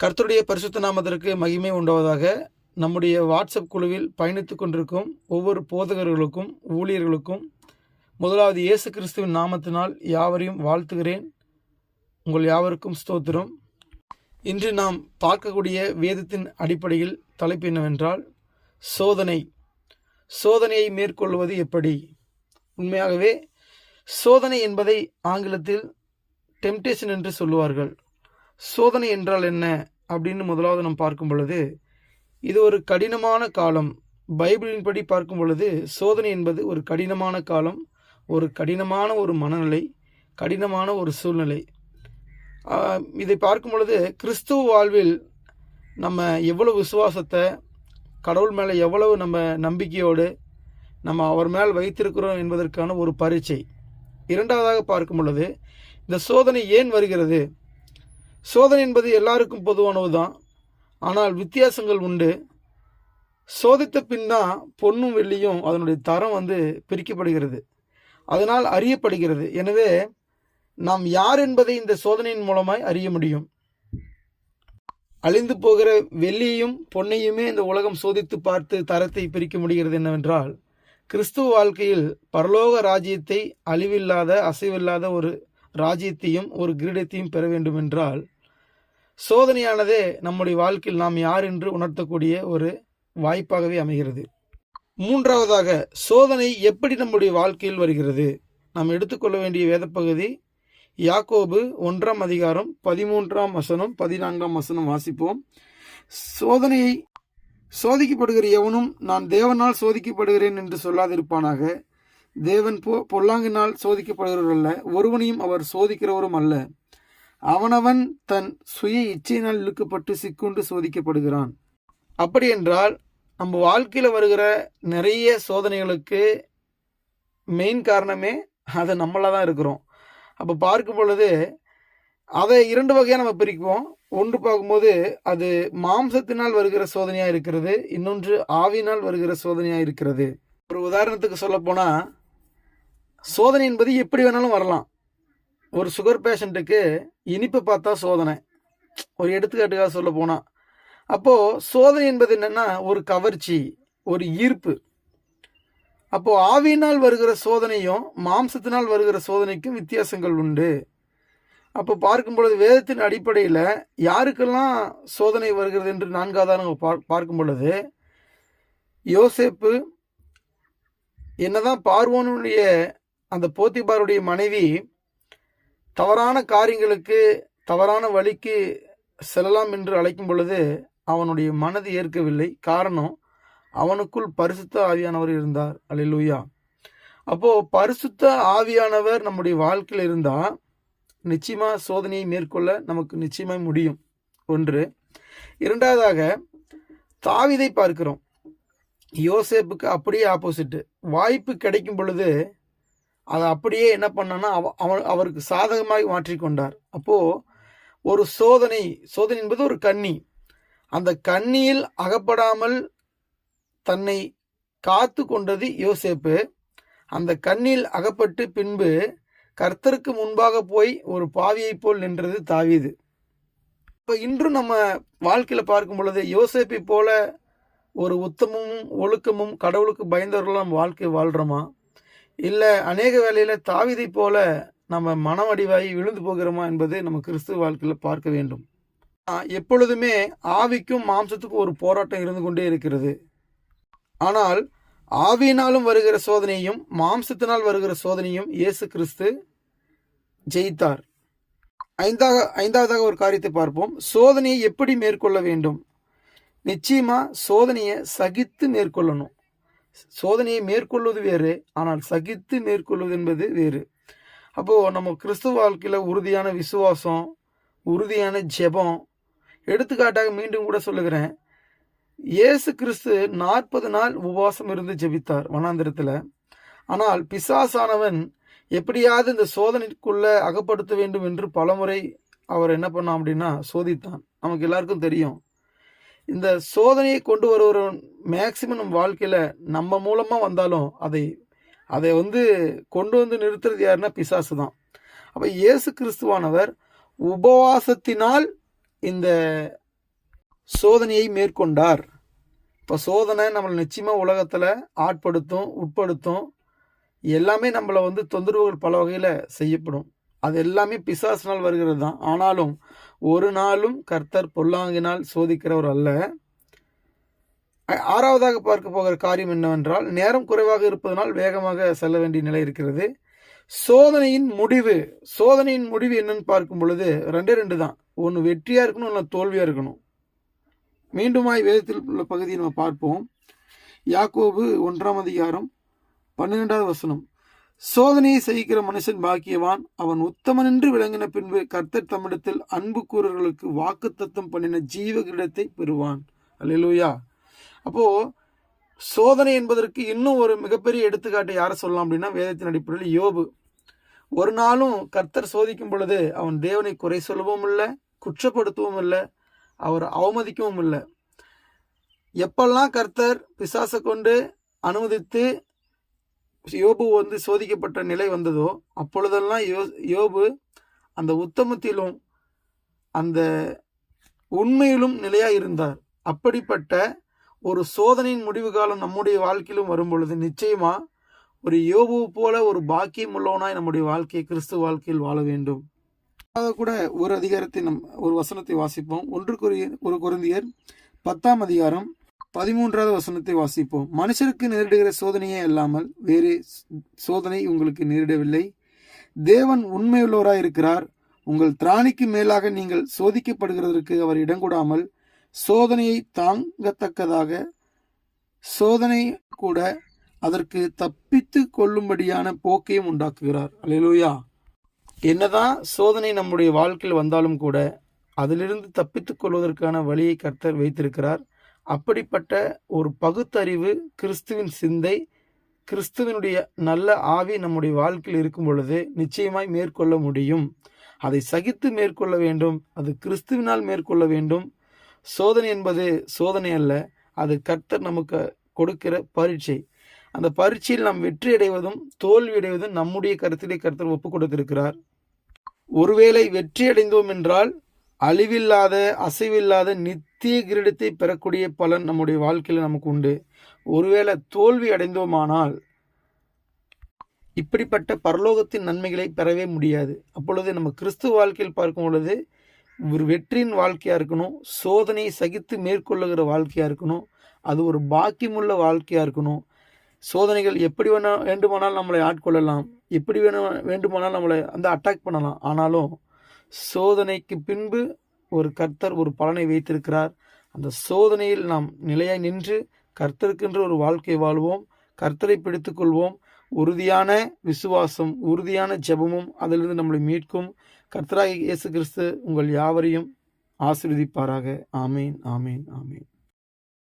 கர்த்தருடைய பரிசுத்த நாமத்திற்கு மகிமை உண்டாவதாக. நம்முடைய வாட்ஸ்அப் குழுவில் பயணித்து கொண்டிருக்கும் ஒவ்வொரு போதகர்களுக்கும் ஊழியர்களுக்கும் முதலாவது இயேசு கிறிஸ்துவின் நாமத்தினால் யாவரையும் வாழ்த்துகிறேன். உங்கள் யாவருக்கும் ஸ்தோத்திரம். இன்று நாம் பார்க்கக்கூடிய வேதத்தின் அடிப்படையில் தலைப்பு என்னவென்றால் சோதனை. சோதனையை மேற்கொள்வது எப்படி? உண்மையாகவே சோதனை என்பதை ஆங்கிலத்தில் டெம்டேஷன் என்று சொல்லுவார்கள். சோதனை என்றால் என்ன அப்படின்னு முதலாவது நாம் பார்க்கும் பொழுது, இது ஒரு கடினமான காலம். பைபிளின் படி பார்க்கும் பொழுது சோதனை என்பது ஒரு கடினமான காலம், ஒரு கடினமான ஒரு மனநிலை, கடினமான ஒரு சூழ்நிலை. இதை பார்க்கும் பொழுது கிறிஸ்துவ வாழ்வில் நம்ம எவ்வளவு விசுவாசத்தை, கடவுள் மேலே எவ்வளவு நம்ம நம்பிக்கையோடு நம்ம அவர் மேல் வைத்திருக்கிறோம் என்பதற்கான ஒரு பரீட்சை. இரண்டாவதாக பார்க்கும் பொழுது இந்த சோதனை ஏன் வருகிறது? சோதனை என்பது எல்லாருக்கும் பொதுவானது தான், ஆனால் வித்தியாசங்கள் உண்டு. சோதித்த பின் தான் பொன்னும் வெள்ளியும் அதனுடைய தரம் பிரிக்கப்படுகிறது, அதனால் அறியப்படுகிறது. எனவே நாம் யார் என்பதை இந்த சோதனையின் மூலமாய் அறிய முடியும். அழிந்து போகிற வெள்ளியையும் பொன்னையுமே இந்த உலகம் சோதித்து பார்த்து தரத்தை பிரிக்க முடிகிறது. என்னவென்றால் கிறிஸ்துவ வாழ்க்கையில் பரலோக ராஜ்யத்தை, அழிவில்லாத அசைவில்லாத ஒரு ராஜ்யத்தையும் ஒரு கிரீடத்தையும் பெற வேண்டும் என்றால் சோதனையானதே நம்முடைய வாழ்க்கையில் நாம் யார் என்று உணர்த்தக்கூடிய ஒரு வாய்ப்பாகவே அமைகிறது. மூன்றாவதாக, சோதனை எப்படி நம்முடைய வாழ்க்கையில் வருகிறது? நாம் எடுத்துக்கொள்ள வேண்டிய வேத பகுதி யாக்கோபு 1ஆம் அதிகாரம் 13ஆம் வசனம் 14ஆம் வசனம் வாசிப்போம். சோதனையை சோதிக்கப்படுகிற எவனும் நான் தேவனால் சோதிக்கப்படுகிறேன் என்று சொல்லாதிருப்பானாக. தேவன் பொல்லாங்கினால் சோதிக்கப்படுகிறவரல்ல, ஒருவனையும் அவர் சோதிக்கிறவரும் அல்ல. அவனவன் தன் சுய இச்சையினால் இழுக்கப்பட்டு சிக்குண்டு சோதிக்கப்படுகிறான். அப்படி என்றால் நம்ம வாழ்க்கையில் வருகிற நிறைய சோதனைகளுக்கு மெயின் காரணமே அதை நம்மளாக தான் இருக்கிறோம். அப்போ பார்க்கும் பொழுது அதை இரண்டு வகையாக நம்ம பிரிக்குவோம். ஒன்று பார்க்கும்போது அது மாம்சத்தினால் வருகிற சோதனையாக இருக்கிறது, இன்னொன்று ஆவியினால் வருகிற சோதனையாக இருக்கிறது. ஒரு உதாரணத்துக்கு சொல்லப்போனால், சோதனை என்பது எப்படி வேணாலும் வரலாம். ஒரு சுகர் பேஷண்ட்டுக்கு இனிப்பு பார்த்தா சோதனை, ஒரு எடுத்துக்காட்டுக்காக சொல்ல போனால். அப்போது சோதனை என்பது என்னென்னா ஒரு கவர்ச்சி, ஒரு ஈர்ப்பு. அப்போது ஆவியினால் வருகிற சோதனையும் மாம்சத்தினால் வருகிற சோதனைக்கும் வித்தியாசங்கள் உண்டு. அப்போ பார்க்கும் பொழுது வேதத்தின் அடிப்படையில் யாருக்கெல்லாம் சோதனை வருகிறது என்று நான்காவதாக நம்ம பார்க்கும் பொழுது, யோசேப்பு என்னதான் பார்வோனுடைய அந்த போத்திபாருடைய மனைவி தவறான காரியங்களுக்கு, தவறான வழிக்கு செல்லலாம் என்று அழைக்கும் பொழுது அவனுடைய மனது ஏற்கவில்லை. காரணம், அவனுக்குள் பரிசுத்த ஆவியானவர் இருந்தார். அல்லேலூயா. அப்போது பரிசுத்த ஆவியானவர் நம்முடைய வாழ்க்கையில் இருந்தால் நிச்சயமாக சோதனையை மேற்கொள்ள நமக்கு நிச்சயமாக முடியும். ஒன்று. இரண்டாவதாக, தாவீதை பார்க்கிறோம். யோசேப்புக்கு அப்படியே ஆப்போசிட்டு. வாய்ப்பு கிடைக்கும் பொழுது அதை அப்படியே என்ன பண்ணான்னா அவருக்கு சாதகமாக மாற்றிக்கொண்டார். அப்போது ஒரு சோதனை என்பது ஒரு கண்ணி. அந்த கண்ணியில் அகப்படாமல் தன்னை காத்து கொண்டது யோசேப்பு. அந்த கண்ணில் அகப்பட்டு பின்பு கர்த்தருக்கு முன்பாக போய் ஒரு பாவியைப் போல் நின்றது தாவீது. இப்போ இன்றும் நம்ம வாழ்க்கையில் பார்க்கும் பொழுது யோசேப்பை போல ஒரு உத்தமமும் ஒழுக்கமும் கடவுளுக்கு பயந்தவர்களும் நம்ம வாழ்க்கை வாழ்கிறோமா? இல்லை அநேக வேளையில் தாவீதை போல நம்ம மனவடிவாகி விழுந்து போகிறோமா என்பது நம்ம கிறிஸ்துவ வாழ்க்கையில் பார்க்க வேண்டும். எப்பொழுதுமே ஆவிக்கும் மாம்சத்துக்கும் ஒரு போராட்டம் இருந்து கொண்டே இருக்கிறது. ஆனால் ஆவியினாலும் வருகிற சோதனையும் மாம்சத்தினால் வருகிற சோதனையும் இயேசு கிறிஸ்து ஜெயித்தார். ஐந்தாவதாக ஒரு காரியத்தை பார்ப்போம். சோதனையை எப்படி மேற்கொள்ள வேண்டும்? நிச்சயமாக சோதனையை சகித்து மேற்கொள்ளணும். சோதனையை மேற்கொள்வது வேறு, ஆனால் சகித்து மேற்கொள்வது என்பது வேறு. அப்போது நம்ம கிறிஸ்துவ வாழ்க்கையில் உறுதியான விசுவாசம், உறுதியான ஜெபம். எடுத்துக்காட்டாக மீண்டும் கூட சொல்லுகிறேன், இயேசு கிறிஸ்து 40 நாள் உபவாசம் இருந்து ஜெபித்தார் வனாந்திரத்தில். ஆனால் பிசாசானவன் எப்படியாவது இந்த சோதனைக்குள்ளே அகப்படுத்த வேண்டும் என்று பலமுறை அவர் என்ன பண்ணான் அப்படின்னா சோதித்தான். நமக்கு எல்லாருக்கும் தெரியும். இந்த சோதனையை கொண்டு வருகிற மேக்சிமம் நம்ம வாழ்க்கையில் நம்ம மூலமாக வந்தாலும் அதை கொண்டு நிறுத்துறது யாருன்னா பிசாசு தான். அப்போ இயேசு கிறிஸ்துவானவர் உபவாசத்தினால் இந்த சோதனையை மேற்கொண்டார். இப்போ சோதனை நம்மளை நிச்சயமாக உலகத்தில் உட்படுத்தும். எல்லாமே நம்மளை தொந்தரவுகள் பல வகையில் செய்யப்படும். அது எல்லாமே பிசாசினால் வருகிறது தான். ஆனாலும் ஒரு நாளும் கர்த்தர் பொல்லாங்கினால் சோதிக்கிறவர் அல்ல. 6வதாக பார்க்க போகிற காரியம் என்னவென்றால், நேரம் குறைவாக இருப்பதனால் வேகமாக செல்ல வேண்டிய நிலை இருக்கிறது. சோதனையின் முடிவு என்னன்னு பார்க்கும் பொழுது 2 தான். ஒன்று வெற்றியாக இருக்கணும், இல்லை தோல்வியாக இருக்கணும். மீண்டுமாய் வேதத்தில் உள்ள பகுதியை நம்ம பார்ப்போம். யாக்கோபு 1ஆம் அதிகாரம் 12வது வசனம். சோதனையை சகிக்கிற மனுஷன் பாக்கியவான், அவன் உத்தமன் என்று விளங்கின பின்பு கர்த்தர் தம்மிடத்தில் அன்பு கூறர்களுக்கு வாக்குத்தத்தம் பண்ணின ஜீவ கிரீடத்தை பெறுவான். அல்லேலூயா. அப்போ சோதனை என்பதற்கு இன்னும் ஒரு மிகப்பெரிய எடுத்துக்காட்டு யாரை சொல்லலாம் அப்படின்னா, வேதத்தின் அடிப்படையில் யோபு. ஒரு நாளும் கர்த்தர் சோதிக்கும் பொழுது அவன் தேவனை குறை சொல்லவும் இல்லை, குற்றப்படுத்தவும் இல்லை, அவர் அவமதிக்கவும் இல்லை. எப்பெல்லாம் கர்த்தர் பிசாசை கொண்டு அனுமதித்து யோபு சோதிக்கப்பட்ட நிலை வந்ததோ அப்பொழுதெல்லாம் யோபு அந்த உத்தமத்திலும் அந்த உண்மையிலும் நிலையாக இருந்தார். அப்படிப்பட்ட ஒரு சோதனையின் முடிவு காலம் நம்முடைய வாழ்க்கையிலும் வரும் பொழுது நிச்சயமா ஒரு யோபு போல ஒரு பாக்கியம் உள்ளவனாய் நம்முடைய வாழ்க்கையை கிறிஸ்துவ வாழ்க்கையில் வாழ வேண்டும். கூட ஒரு அதிகாரத்தை ஒரு வசனத்தை வாசிப்போம். 1 கொரிந்தியர் 10ஆம் அதிகாரம் 13வது வசனத்தை வாசிப்போம். மனுஷருக்கு நேரிடுகிற சோதனையே அல்லாமல் வேறு சோதனை உங்களுக்கு நேரிடவில்லை. தேவன் உண்மையுள்ளவராய் இருக்கிறார். உங்கள் திராணிக்கு மேலாக நீங்கள் சோதிக்கப்படுகிறதற்கு அவர் இடங்கூடாமல் சோதனையை தாங்கத்தக்கதாக சோதனை கூட அதற்கு தப்பித்து கொள்ளும்படியான போக்கையும் உண்டாக்குகிறார். அல்லேலூயா. என்னதான் சோதனை நம்முடைய வாழ்க்கையில் வந்தாலும் கூட அதிலிருந்து தப்பித்துக் கொள்வதற்கான வழியை கர்த்தர் வைத்திருக்கிறார். அப்படிப்பட்ட ஒரு பகுத்தறிவு, கிறிஸ்துவின் சிந்தை, கிறிஸ்துவனுடைய நல்ல ஆவி நம்முடைய வாழ்க்கையில் இருக்கும் பொழுது நிச்சயமாய் மேற்கொள்ள முடியும். அதை சகித்து மேற்கொள்ள வேண்டும். அது கிறிஸ்துவினால் மேற்கொள்ள வேண்டும். சோதனை என்பது சோதனை அல்ல, அது கர்த்தர் நமக்கு கொடுக்கிற பரீட்சை. அந்த பரீட்சையில் நாம் வெற்றி அடைவதும் தோல்வி அடைவதும் நம்முடைய கருத்திலே கர்த்தர் ஒப்புக் கொடுத்திருக்கிறார். ஒருவேளை வெற்றி அடைந்தோம் என்றால் அழிவில்லாத அசைவில்லாத நித்திய கிரீடத்தை பெறக்கூடிய பலன் நம்முடைய வாழ்க்கையில் நமக்கு உண்டு. ஒருவேளை தோல்வி அடைந்தோமானால் இப்படிப்பட்ட பரலோகத்தின் நன்மைகளை பெறவே முடியாது. அப்பொழுது நம்ம கிறிஸ்துவ வாழ்க்கையில் பார்க்கும் பொழுது ஒரு வெற்றியின் வாழ்க்கையாக இருக்கணும், சோதனையை சகித்து மேற்கொள்ளுகிற வாழ்க்கையாக இருக்கணும், அது ஒரு பாக்கியமுள்ள வாழ்க்கையாக இருக்கணும். சோதனைகள் எப்படி வேண்டுமானால் நம்மளை ஆட்கொள்ளலாம், எப்படி வேண்டுமானால் நம்மளை அட்டாக் பண்ணலாம். ஆனாலும் சோதனைக்கு பின்பு ஒரு கர்த்தர் ஒரு பலனை வைத்திருக்கிறார். அந்த சோதனையில் நாம் நிலையாய் நின்று கர்த்தருக்கென்று ஒரு வாழ்க்கை வாழ்வோம். கர்த்தரை பிடித்து கொள்வோம். உறுதியான விசுவாசம், உறுதியான ஜெபமும் அதிலிருந்து நம்மளை மீட்கும். கர்த்தராகிய இயேசு கிறிஸ்து உங்கள் யாவரையும் ஆசீர்வதிப்பாராக. ஆமேன், ஆமேன், ஆமேன்.